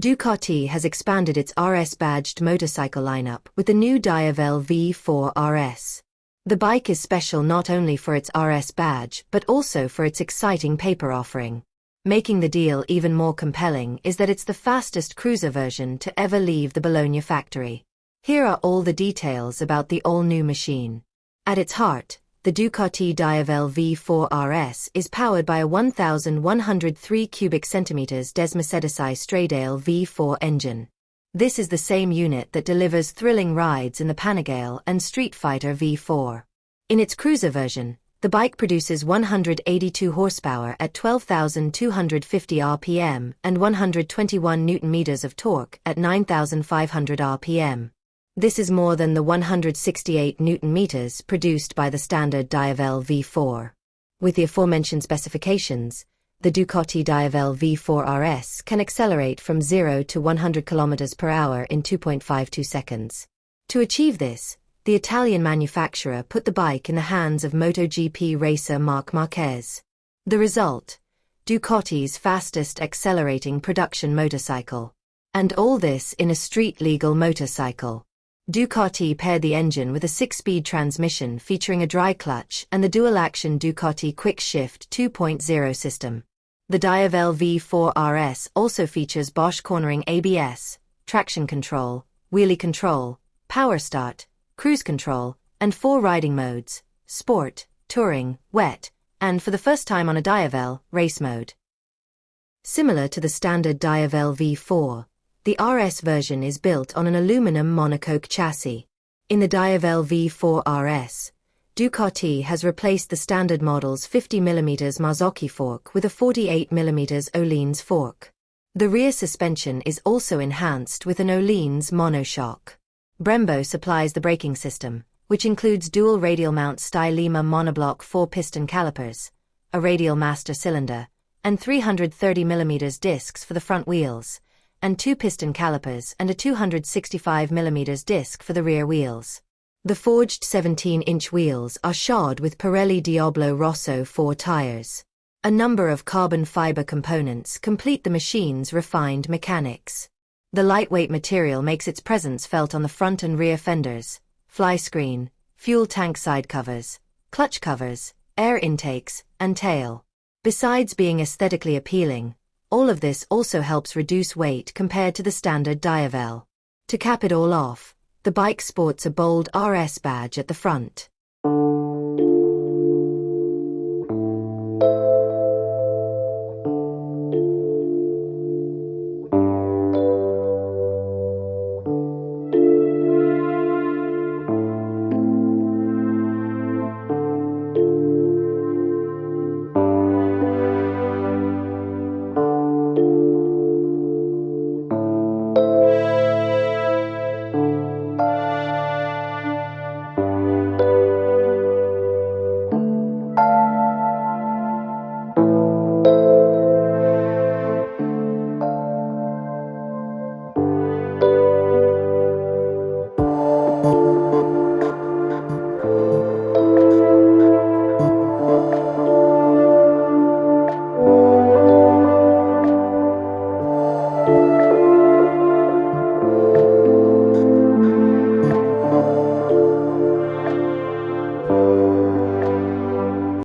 Ducati has expanded its RS-badged motorcycle lineup with the new Diavel V4 RS. The bike is special not only for its RS badge but also for its exciting paper offering. Making the deal even more compelling is that it's the fastest cruiser version to ever leave the Bologna factory. Here are all the details about the all-new machine. At its heart, the Ducati Diavel V4 RS is powered by a 1,103 cubic centimeters Desmosedici Stradale V4 engine. This is the same unit that delivers thrilling rides in the Panigale and Streetfighter V4. In its cruiser version, the bike produces 182 horsepower at 12,250 rpm and 121 Nm of torque at 9,500 rpm. This is more than the 168 Nm produced by the standard Diavel V4. With the aforementioned specifications, the Ducati Diavel V4 RS can accelerate from 0 to 100 km per hour in 2.52 seconds. To achieve this, the Italian manufacturer put the bike in the hands of MotoGP racer Marc Marquez. The result? Ducati's fastest accelerating production motorcycle. And all this in a street-legal motorcycle. Ducati paired the engine with a 6-speed transmission featuring a dry clutch and the dual-action Ducati Quick Shift 2.0 system. The Diavel V4 RS also features Bosch cornering ABS, traction control, wheelie control, power start, cruise control, and 4 riding modes: sport, touring, wet, and for the first time on a Diavel, race mode. Similar to the standard Diavel V4, the RS version is built on an aluminum monocoque chassis. In the Diavel V4 RS, Ducati has replaced the standard model's 50mm Marzocchi fork with a 48mm Öhlins fork. The rear suspension is also enhanced with an Öhlins monoshock. Brembo supplies the braking system, which includes dual radial mount Stylema monoblock 4-piston calipers, a radial master cylinder, and 330mm discs for the front wheels, and 2-piston calipers and a 265mm disc for the rear wheels. The forged 17-inch wheels are shod with Pirelli Diablo Rosso 4 tires. A number of carbon fiber components complete the machine's refined mechanics. The lightweight material makes its presence felt on the front and rear fenders, fly screen, fuel tank side covers, clutch covers, air intakes, and tail. Besides being aesthetically appealing, all of this also helps reduce weight compared to the standard Diavel. To cap it all off, the bike sports a bold RS badge at the front.